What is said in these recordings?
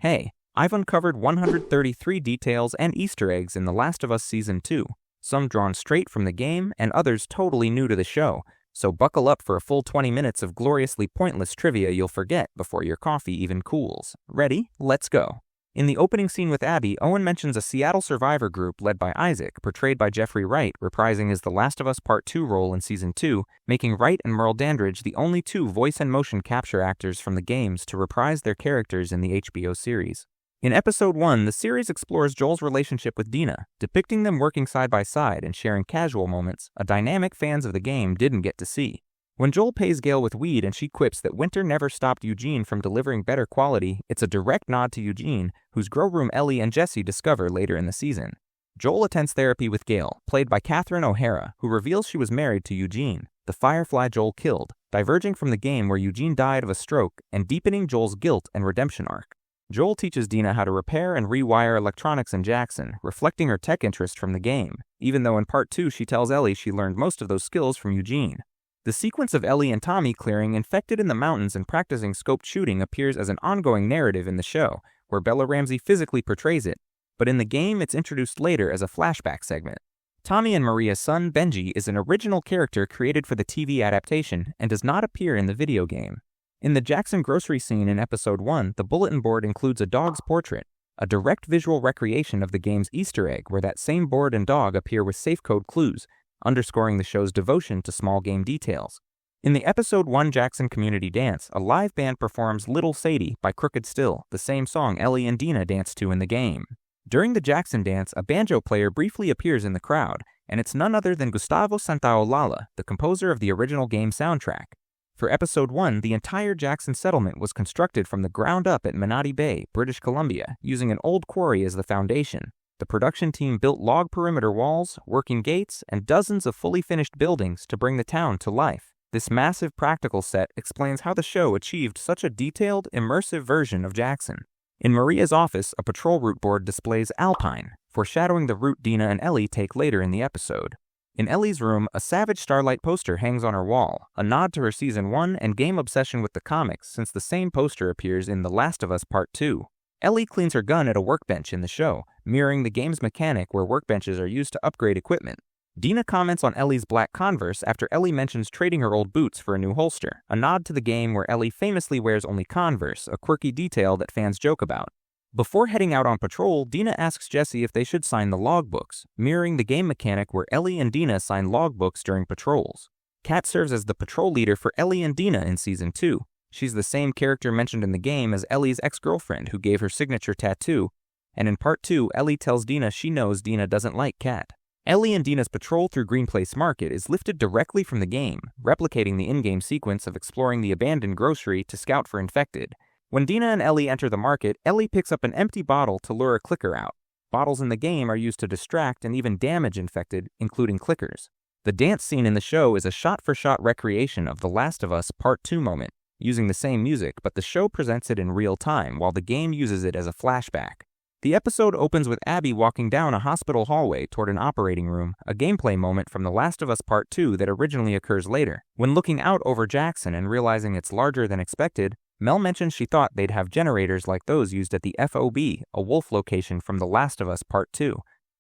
Hey, I've uncovered 133 details and Easter eggs in The Last of Us Season 2, some drawn straight from the game and others totally new to the show, so buckle up for a full 20 minutes of gloriously pointless trivia you'll forget before your coffee even cools. Ready? Let's go. In the opening scene with Abby, Owen mentions a Seattle survivor group led by Isaac, portrayed by Jeffrey Wright, reprising his The Last of Us Part 2 role in Season 2, making Wright and Merle Dandridge the only two voice and motion capture actors from the games to reprise their characters in the HBO series. In Episode 1, the series explores Joel's relationship with Dina, depicting them working side by side and sharing casual moments, a dynamic fans of the game didn't get to see. When Joel pays Gale with weed and she quips that winter never stopped Eugene from delivering better quality, it's a direct nod to Eugene, whose grow room Ellie and Jesse discover later in the season. Joel attends therapy with Gale, played by Catherine O'Hara, who reveals she was married to Eugene, the Firefly Joel killed, diverging from the game where Eugene died of a stroke and deepening Joel's guilt and redemption arc. Joel teaches Dina how to repair and rewire electronics in Jackson, reflecting her tech interest from the game, even though in Part 2 she tells Ellie she learned most of those skills from Eugene. The sequence of Ellie and Tommy clearing infected in the mountains and practicing scoped shooting appears as an ongoing narrative in the show, where Bella Ramsey physically portrays it, but in the game it's introduced later as a flashback segment. Tommy and Maria's son, Benji, is an original character created for the TV adaptation and does not appear in the video game. In the Jackson grocery scene in Episode 1, the bulletin board includes a dog's portrait, a direct visual recreation of the game's Easter egg where that same board and dog appear with safe code clues, underscoring the show's devotion to small game details. In the Episode 1 Jackson community dance, a live band performs Little Sadie by Crooked Still, the same song Ellie and Dina dance to in the game. During the Jackson dance, a banjo player briefly appears in the crowd, and it's none other than Gustavo Santaolalla, the composer of the original game soundtrack. For Episode 1, the entire Jackson settlement was constructed from the ground up at Manatee Bay, British Columbia, using an old quarry as the foundation. The production team built log perimeter walls, working gates, and dozens of fully finished buildings to bring the town to life. This massive practical set explains how the show achieved such a detailed, immersive version of Jackson. In Maria's office, a patrol route board displays Alpine, foreshadowing the route Dina and Ellie take later in the episode. In Ellie's room, a Savage Starlight poster hangs on her wall, a nod to her Season 1 and game obsession with the comics since the same poster appears in The Last of Us Part 2. Ellie cleans her gun at a workbench in the show, mirroring the game's mechanic where workbenches are used to upgrade equipment. Dina comments on Ellie's black Converse after Ellie mentions trading her old boots for a new holster, a nod to the game where Ellie famously wears only Converse, a quirky detail that fans joke about. Before heading out on patrol, Dina asks Jesse if they should sign the logbooks, mirroring the game mechanic where Ellie and Dina sign logbooks during patrols. Kat serves as the patrol leader for Ellie and Dina in Season 2. She's the same character mentioned in the game as Ellie's ex-girlfriend who gave her signature tattoo, and in Part 2, Ellie tells Dina she knows Dina doesn't like Kat. Ellie and Dina's patrol through Green Place Market is lifted directly from the game, replicating the in-game sequence of exploring the abandoned grocery to scout for infected. When Dina and Ellie enter the market, Ellie picks up an empty bottle to lure a clicker out. Bottles in the game are used to distract and even damage infected, including clickers. The dance scene in the show is a shot-for-shot recreation of The Last of Us Part 2 moment, using the same music, but the show presents it in real time while the game uses it as a flashback. The episode opens with Abby walking down a hospital hallway toward an operating room, a gameplay moment from The Last of Us Part 2 that originally occurs later. When looking out over Jackson and realizing it's larger than expected, Mel mentions she thought they'd have generators like those used at the FOB, a wolf location from The Last of Us Part 2.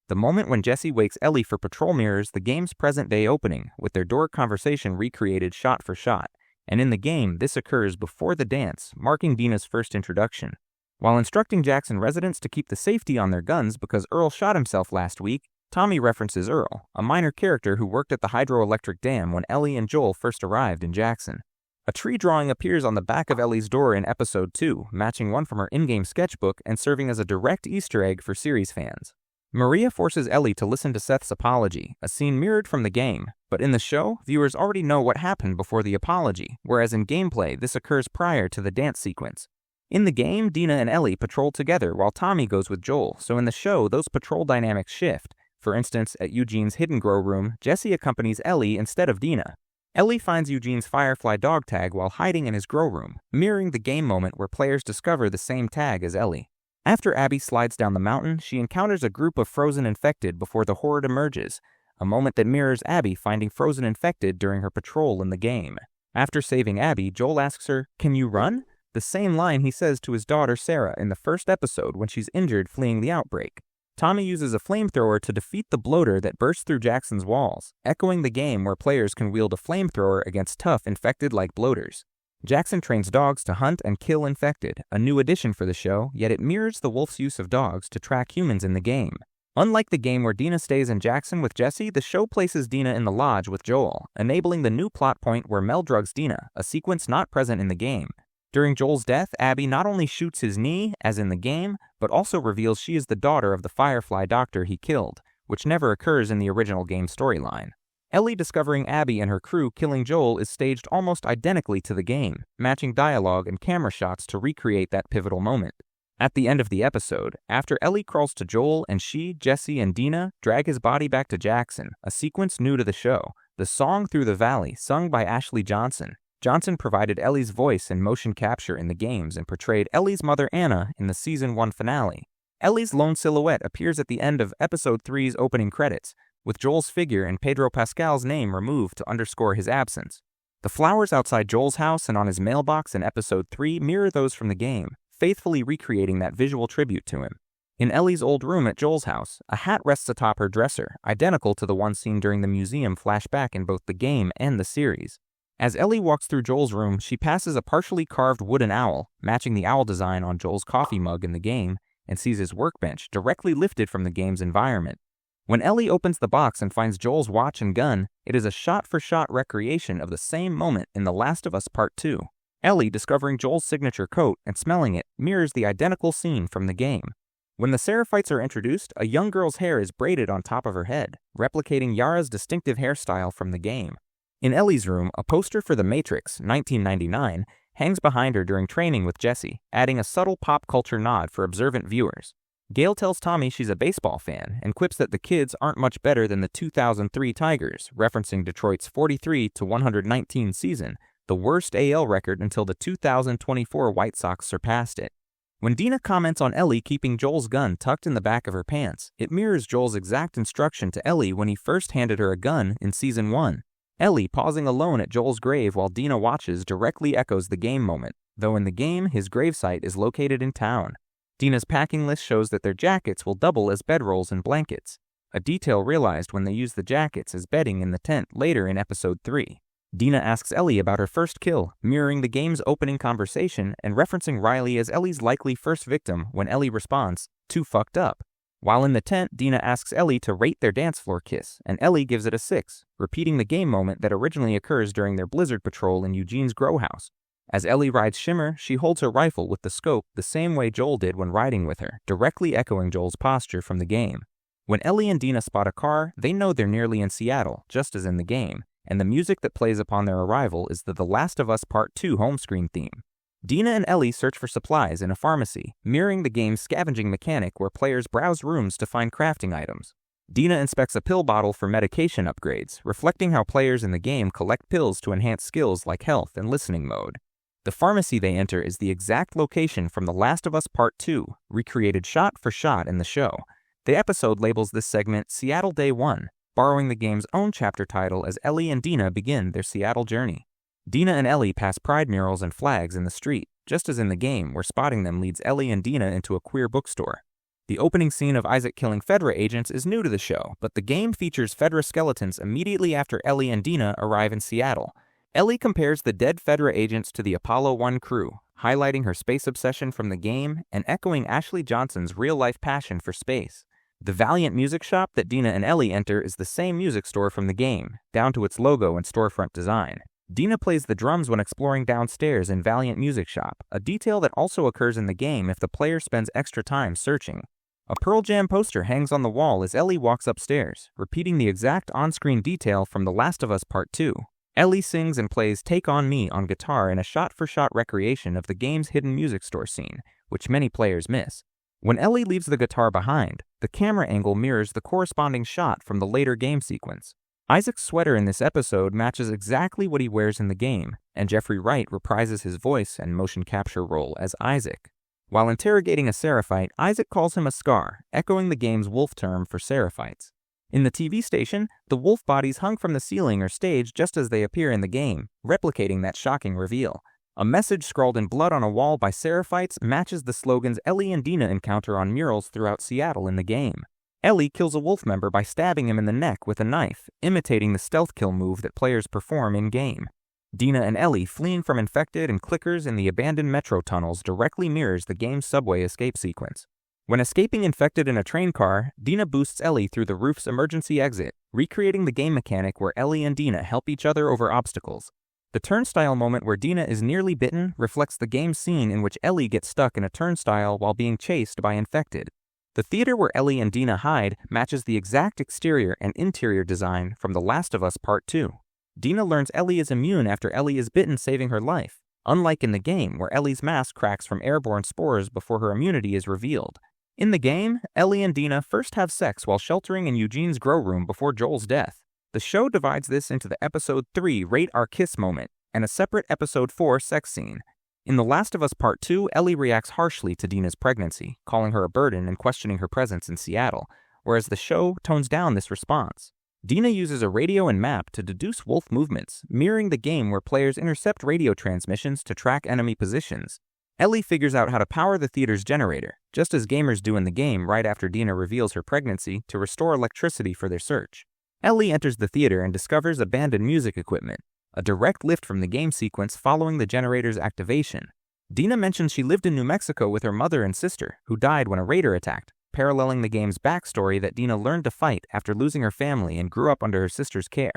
The moment when Jesse wakes Ellie for patrol mirrors the game's present-day opening, with their door conversation recreated shot for shot. And in the game, this occurs before the dance, marking Dina's first introduction. While instructing Jackson residents to keep the safety on their guns because Earl shot himself last week, Tommy references Earl, a minor character who worked at the hydroelectric dam when Ellie and Joel first arrived in Jackson. A tree drawing appears on the back of Ellie's door in Episode 2, matching one from her in-game sketchbook and serving as a direct Easter egg for series fans. Maria forces Ellie to listen to Seth's apology, a scene mirrored from the game, but in the show, viewers already know what happened before the apology, whereas in gameplay, this occurs prior to the dance sequence. In the game, Dina and Ellie patrol together while Tommy goes with Joel, so in the show, those patrol dynamics shift. For instance, at Eugene's hidden grow room, Jesse accompanies Ellie instead of Dina. Ellie finds Eugene's Firefly dog tag while hiding in his grow room, mirroring the game moment where players discover the same tag as Ellie. After Abby slides down the mountain, she encounters a group of frozen infected before the horde emerges, a moment that mirrors Abby finding frozen infected during her patrol in the game. After saving Abby, Joel asks her, "Can you run?" the same line he says to his daughter Sarah in the first episode when she's injured fleeing the outbreak. Tommy uses a flamethrower to defeat the bloater that bursts through Jackson's walls, echoing the game where players can wield a flamethrower against tough infected-like bloaters. Jackson trains dogs to hunt and kill infected, a new addition for the show, yet it mirrors the wolf's use of dogs to track humans in the game. Unlike the game where Dina stays in Jackson with Jesse, the show places Dina in the lodge with Joel, enabling the new plot point where Mel drugs Dina, a sequence not present in the game. During Joel's death, Abby not only shoots his knee, as in the game, but also reveals she is the daughter of the Firefly doctor he killed, which never occurs in the original game storyline. Ellie discovering Abby and her crew killing Joel is staged almost identically to the game, matching dialogue and camera shots to recreate that pivotal moment. At the end of the episode, after Ellie crawls to Joel and she, Jesse, and Dina drag his body back to Jackson, a sequence new to the show, the song Through the Valley, sung by Ashley Johnson. Johnson provided Ellie's voice and motion capture in the games and portrayed Ellie's mother Anna in the Season 1 finale. Ellie's lone silhouette appears at the end of Episode 3's opening credits, with Joel's figure and Pedro Pascal's name removed to underscore his absence. The flowers outside Joel's house and on his mailbox in Episode 3 mirror those from the game, faithfully recreating that visual tribute to him. In Ellie's old room at Joel's house, a hat rests atop her dresser, identical to the one seen during the museum flashback in both the game and the series. As Ellie walks through Joel's room, she passes a partially carved wooden owl, matching the owl design on Joel's coffee mug in the game, and sees his workbench directly lifted from the game's environment. When Ellie opens the box and finds Joel's watch and gun, it is a shot-for-shot recreation of the same moment in The Last of Us Part 2. Ellie, discovering Joel's signature coat and smelling it, mirrors the identical scene from the game. When the Seraphites are introduced, a young girl's hair is braided on top of her head, replicating Yara's distinctive hairstyle from the game. In Ellie's room, a poster for The Matrix, 1999, hangs behind her during training with Jesse, adding a subtle pop culture nod for observant viewers. Gail tells Tommy she's a baseball fan and quips that the kids aren't much better than the 2003 Tigers, referencing Detroit's 43-119 season, the worst AL record until the 2024 White Sox surpassed it. When Dina comments on Ellie keeping Joel's gun tucked in the back of her pants, it mirrors Joel's exact instruction to Ellie when he first handed her a gun in Season 1. Ellie pausing alone at Joel's grave while Dina watches directly echoes the game moment, though in the game his gravesite is located in town. Dina's packing list shows that their jackets will double as bedrolls and blankets, a detail realized when they use the jackets as bedding in the tent later in Episode 3. Dina asks Ellie about her first kill, mirroring the game's opening conversation and referencing Riley as Ellie's likely first victim when Ellie responds, "Too fucked up." While in the tent, Dina asks Ellie to rate their dance floor kiss, and Ellie gives it a 6, repeating the game moment that originally occurs during their blizzard patrol in Eugene's grow house. As Ellie rides Shimmer, she holds her rifle with the scope the same way Joel did when riding with her, directly echoing Joel's posture from the game. When Ellie and Dina spot a car, they know they're nearly in Seattle, just as in the game, and the music that plays upon their arrival is the Last of Us Part 2 home screen theme. Dina and Ellie search for supplies in a pharmacy, mirroring the game's scavenging mechanic where players browse rooms to find crafting items. Dina inspects a pill bottle for medication upgrades, reflecting how players in the game collect pills to enhance skills like health and listening mode. The pharmacy they enter is the exact location from The Last of Us Part 2, recreated shot for shot in the show. The episode labels this segment Seattle Day 1, borrowing the game's own chapter title as Ellie and Dina begin their Seattle journey. Dina and Ellie pass pride murals and flags in the street, just as in the game where spotting them leads Ellie and Dina into a queer bookstore. The opening scene of Isaac killing Fedra agents is new to the show, but the game features Fedra skeletons immediately after Ellie and Dina arrive in Seattle. Ellie compares the dead Fedra agents to the Apollo 1 crew, highlighting her space obsession from the game and echoing Ashley Johnson's real-life passion for space. The Valiant music shop that Dina and Ellie enter is the same music store from the game, down to its logo and storefront design. Dina plays the drums when exploring downstairs in Valiant Music Shop, a detail that also occurs in the game if the player spends extra time searching. A Pearl Jam poster hangs on the wall as Ellie walks upstairs, repeating the exact on-screen detail from The Last of Us Part 2. Ellie sings and plays Take On Me on guitar in a shot-for-shot recreation of the game's hidden music store scene, which many players miss. When Ellie leaves the guitar behind, the camera angle mirrors the corresponding shot from the later game sequence. Isaac's sweater in this episode matches exactly what he wears in the game, and Jeffrey Wright reprises his voice and motion capture role as Isaac. While interrogating a Seraphite, Isaac calls him a Scar, echoing the game's wolf term for Seraphites. In the TV station, the wolf bodies hung from the ceiling are staged just as they appear in the game, replicating that shocking reveal. A message scrawled in blood on a wall by Seraphites matches the slogans Ellie and Dina encounter on murals throughout Seattle in the game. Ellie kills a wolf member by stabbing him in the neck with a knife, imitating the stealth kill move that players perform in-game. Dina and Ellie fleeing from infected and clickers in the abandoned metro tunnels directly mirrors the game's subway escape sequence. When escaping infected in a train car, Dina boosts Ellie through the roof's emergency exit, recreating the game mechanic where Ellie and Dina help each other over obstacles. The turnstile moment where Dina is nearly bitten reflects the game scene in which Ellie gets stuck in a turnstile while being chased by infected. The theater where Ellie and Dina hide matches the exact exterior and interior design from The Last of Us Part 2. Dina learns Ellie is immune after Ellie is bitten, saving her life, unlike in the game where Ellie's mask cracks from airborne spores before her immunity is revealed. In the game, Ellie and Dina first have sex while sheltering in Eugene's grow room before Joel's death. The show divides this into the Episode 3 Rate Our Kiss moment and a separate Episode 4 sex scene. In The Last of Us Part 2, Ellie reacts harshly to Dina's pregnancy, calling her a burden and questioning her presence in Seattle, whereas the show tones down this response. Dina uses a radio and map to deduce wolf movements, mirroring the game where players intercept radio transmissions to track enemy positions. Ellie figures out how to power the theater's generator, just as gamers do in the game right after Dina reveals her pregnancy to restore electricity for their search. Ellie enters the theater and discovers abandoned music equipment, a direct lift from the game sequence following the generator's activation. Dina mentions she lived in New Mexico with her mother and sister, who died when a raider attacked, paralleling the game's backstory that Dina learned to fight after losing her family and grew up under her sister's care.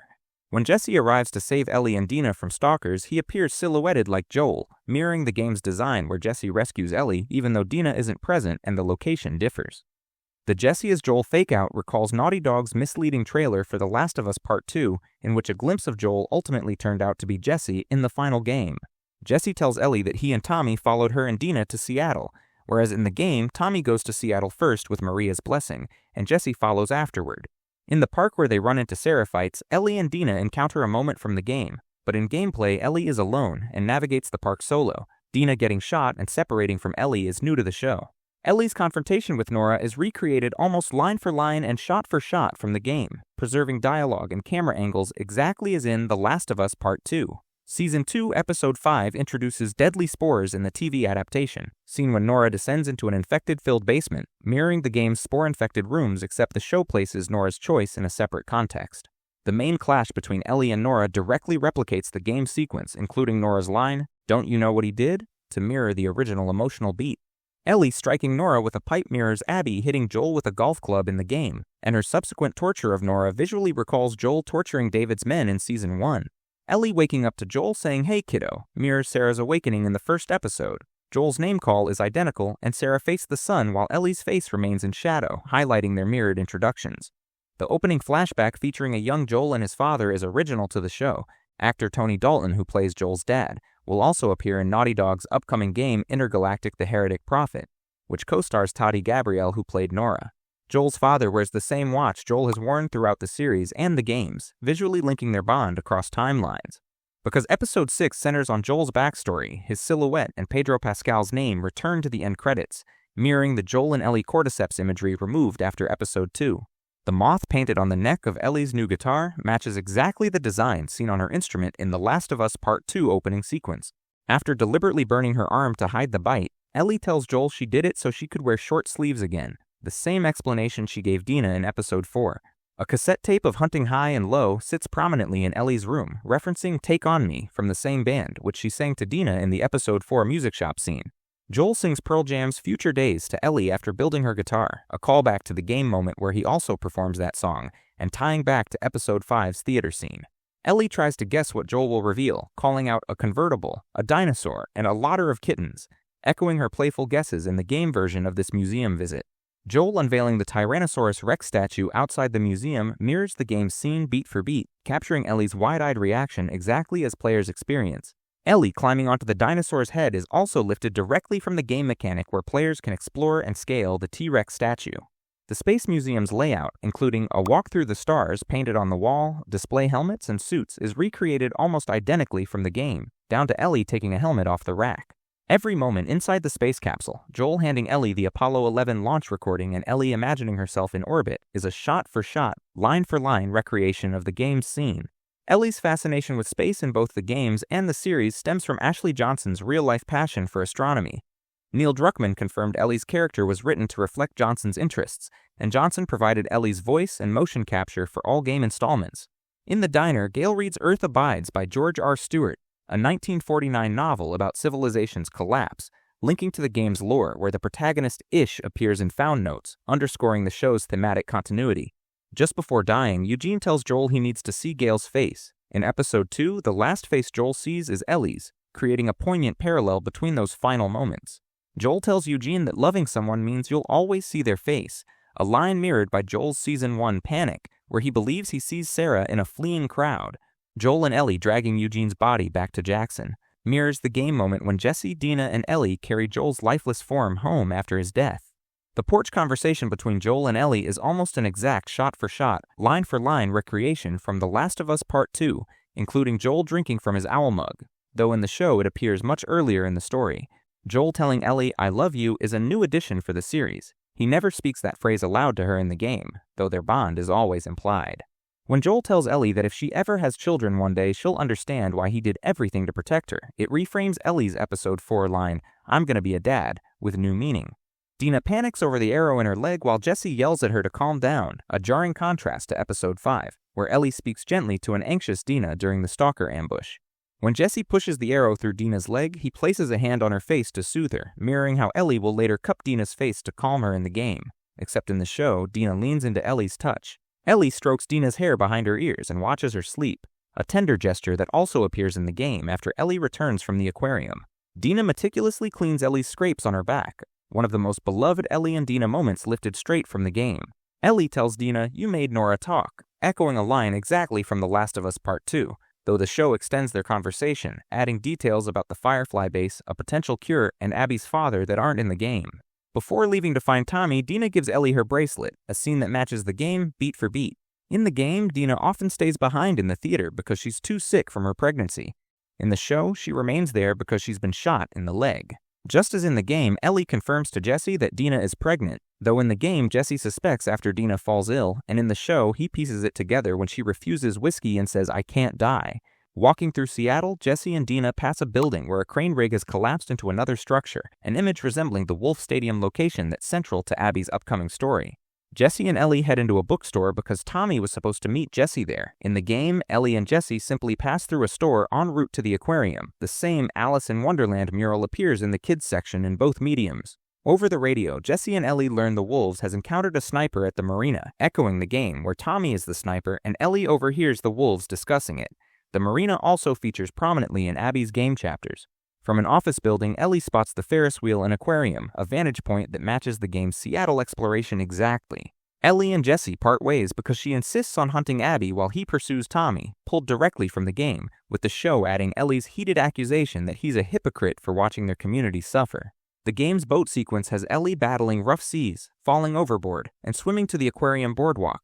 When Jesse arrives to save Ellie and Dina from stalkers, he appears silhouetted like Joel, mirroring the game's design where Jesse rescues Ellie even though Dina isn't present and the location differs. The Jesse as Joel fake-out recalls Naughty Dog's misleading trailer for The Last of Us Part 2, in which a glimpse of Joel ultimately turned out to be Jesse in the final game. Jesse tells Ellie that he and Tommy followed her and Dina to Seattle, whereas in the game, Tommy goes to Seattle first with Maria's blessing, and Jesse follows afterward. In the park where they run into Seraphites, Ellie and Dina encounter a moment from the game, but in gameplay, Ellie is alone and navigates the park solo. Dina getting shot and separating from Ellie is new to the show. Ellie's confrontation with Nora is recreated almost line for line and shot for shot from the game, preserving dialogue and camera angles exactly as in The Last of Us Part 2. Season 2, Episode 5 introduces deadly spores in the TV adaptation, seen when Nora descends into an infected-filled basement, mirroring the game's spore-infected rooms except the show places Nora's choice in a separate context. The main clash between Ellie and Nora directly replicates the game sequence, including Nora's line, "Don't you know what he did?" to mirror the original emotional beat. Ellie striking Nora with a pipe mirrors Abby hitting Joel with a golf club in the game, and her subsequent torture of Nora visually recalls Joel torturing David's men in Season 1. Ellie waking up to Joel saying, "Hey kiddo," mirrors Sarah's awakening in the first episode. Joel's name call is identical, and Sarah faced the sun while Ellie's face remains in shadow, highlighting their mirrored introductions. The opening flashback featuring a young Joel and his father is original to the show. Actor Tony Dalton, who plays Joel's dad, will also appear in Naughty Dog's upcoming game Intergalactic: The Heretic Prophet, which co-stars Toddy Gabrielle, who played Nora. Joel's father wears the same watch Joel has worn throughout the series and the games, visually linking their bond across timelines. Because Episode 6 centers on Joel's backstory, his silhouette and Pedro Pascal's name return to the end credits, mirroring the Joel and Ellie cordyceps imagery removed after Episode 2. The moth painted on the neck of Ellie's new guitar matches exactly the design seen on her instrument in The Last of Us Part 2 opening sequence. After deliberately burning her arm to hide the bite, Ellie tells Joel she did it so she could wear short sleeves again, the same explanation she gave Dina in Episode 4. A cassette tape of Hunting High and Low sits prominently in Ellie's room, referencing Take On Me from the same band, which she sang to Dina in the Episode 4 music shop scene. Joel sings Pearl Jam's Future Days to Ellie after building her guitar, a callback to the game moment where he also performs that song, and tying back to Episode 5's theater scene. Ellie tries to guess what Joel will reveal, calling out a convertible, a dinosaur, and a lotter of kittens, echoing her playful guesses in the game version of this museum visit. Joel unveiling the Tyrannosaurus Rex statue outside the museum mirrors the game's scene beat for beat, capturing Ellie's wide-eyed reaction exactly as players experience. Ellie climbing onto the dinosaur's head is also lifted directly from the game mechanic where players can explore and scale the T-Rex statue. The Space Museum's layout, including a walk through the stars painted on the wall, display helmets, and suits, is recreated almost identically from the game, down to Ellie taking a helmet off the rack. Every moment inside the space capsule, Joel handing Ellie the Apollo 11 launch recording and Ellie imagining herself in orbit, is a shot-for-shot, line-for-line recreation of the game's scene. Ellie's fascination with space in both the games and the series stems from Ashley Johnson's real-life passion for astronomy. Neil Druckmann confirmed Ellie's character was written to reflect Johnson's interests, and Johnson provided Ellie's voice and motion capture for all game installments. In the diner, Gale reads Earth Abides by George R. Stewart, a 1949 novel about civilization's collapse, linking to the game's lore where the protagonist Ish appears in found notes, underscoring the show's thematic continuity. Just before dying, Eugene tells Joel he needs to see Gale's face. In Episode 2, the last face Joel sees is Ellie's, creating a poignant parallel between those final moments. Joel tells Eugene that loving someone means you'll always see their face, a line mirrored by Joel's Season 1 Panic, where he believes he sees Sarah in a fleeing crowd. Joel and Ellie dragging Eugene's body back to Jackson mirrors the game moment when Jesse, Dina, and Ellie carry Joel's lifeless form home after his death. The porch conversation between Joel and Ellie is almost an exact shot-for-shot, line-for-line recreation from The Last of Us Part 2, including Joel drinking from his owl mug, though in the show it appears much earlier in the story. Joel telling Ellie, "I love you," is a new addition for the series. He never speaks that phrase aloud to her in the game, though their bond is always implied. When Joel tells Ellie that if she ever has children one day, she'll understand why he did everything to protect her, it reframes Ellie's Episode 4 line, "I'm gonna be a dad," with new meaning. Dina panics over the arrow in her leg while Jesse yells at her to calm down, a jarring contrast to Episode 5, where Ellie speaks gently to an anxious Dina during the stalker ambush. When Jesse pushes the arrow through Dina's leg, he places a hand on her face to soothe her, mirroring how Ellie will later cup Dina's face to calm her in the game. Except in the show, Dina leans into Ellie's touch. Ellie strokes Dina's hair behind her ears and watches her sleep, a tender gesture that also appears in the game after Ellie returns from the aquarium. Dina meticulously cleans Ellie's scrapes on her back, one of the most beloved Ellie and Dina moments lifted straight from the game. Ellie tells Dina, "You made Nora talk," echoing a line exactly from The Last of Us Part 2, though the show extends their conversation, adding details about the Firefly base, a potential cure, and Abby's father that aren't in the game. Before leaving to find Tommy, Dina gives Ellie her bracelet, a scene that matches the game beat for beat. In the game, Dina often stays behind in the theater because she's too sick from her pregnancy. In the show, she remains there because she's been shot in the leg. Just as in the game, Ellie confirms to Jesse that Dina is pregnant, though in the game Jesse suspects after Dina falls ill, and in the show he pieces it together when she refuses whiskey and says, "I can't die." Walking through Seattle, Jesse and Dina pass a building where a crane rig has collapsed into another structure, an image resembling the Wolf Stadium location that's central to Abby's upcoming story. Jesse and Ellie head into a bookstore because Tommy was supposed to meet Jesse there. In the game, Ellie and Jesse simply pass through a store en route to the aquarium. The same Alice in Wonderland mural appears in the kids section in both mediums. Over the radio, Jesse and Ellie learn the Wolves has encountered a sniper at the marina, echoing the game where Tommy is the sniper and Ellie overhears the Wolves discussing it. The marina also features prominently in Abby's game chapters. From an office building, Ellie spots the Ferris wheel and aquarium, a vantage point that matches the game's Seattle exploration exactly. Ellie and Jesse part ways because she insists on hunting Abby while he pursues Tommy, pulled directly from the game, with the show adding Ellie's heated accusation that he's a hypocrite for watching their community suffer. The game's boat sequence has Ellie battling rough seas, falling overboard, and swimming to the aquarium boardwalk.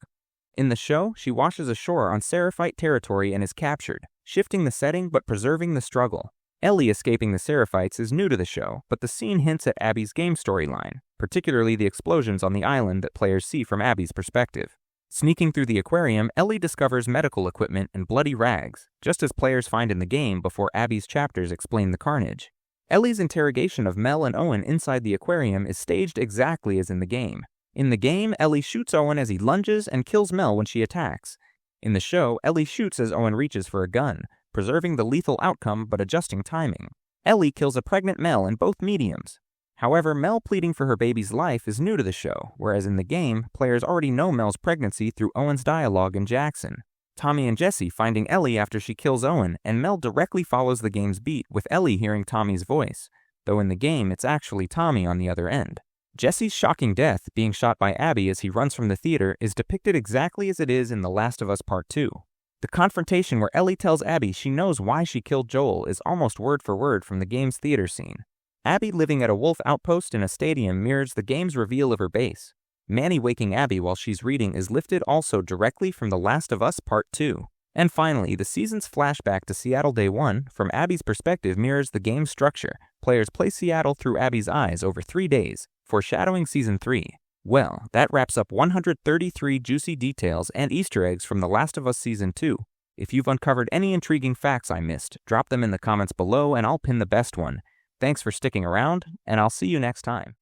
In the show, she washes ashore on Seraphite territory and is captured, shifting the setting but preserving the struggle. Ellie escaping the Seraphites is new to the show, but the scene hints at Abby's game storyline, particularly the explosions on the island that players see from Abby's perspective. Sneaking through the aquarium, Ellie discovers medical equipment and bloody rags, just as players find in the game before Abby's chapters explain the carnage. Ellie's interrogation of Mel and Owen inside the aquarium is staged exactly as in the game. In the game, Ellie shoots Owen as he lunges and kills Mel when she attacks. In the show, Ellie shoots as Owen reaches for a gun, preserving the lethal outcome but adjusting timing. Ellie kills a pregnant Mel in both mediums. However, Mel pleading for her baby's life is new to the show, whereas in the game, players already know Mel's pregnancy through Owen's dialogue in Jackson. Tommy and Jesse finding Ellie after she kills Owen, and Mel directly follows the game's beat with Ellie hearing Tommy's voice, though in the game it's actually Tommy on the other end. Jesse's shocking death, being shot by Abby as he runs from the theater, is depicted exactly as it is in The Last of Us Part 2. The confrontation where Ellie tells Abby she knows why she killed Joel is almost word for word from the game's theater scene. Abby living at a wolf outpost in a stadium mirrors the game's reveal of her base. Manny waking Abby while she's reading is lifted also directly from The Last of Us Part 2. And finally, the season's flashback to Seattle Day 1 from Abby's perspective mirrors the game's structure. Players play Seattle through Abby's eyes over 3 days, foreshadowing Season 3. Well, that wraps up 133 juicy details and Easter eggs from The Last of Us Season 2. If you've uncovered any intriguing facts I missed, drop them in the comments below and I'll pin the best one. Thanks for sticking around, and I'll see you next time.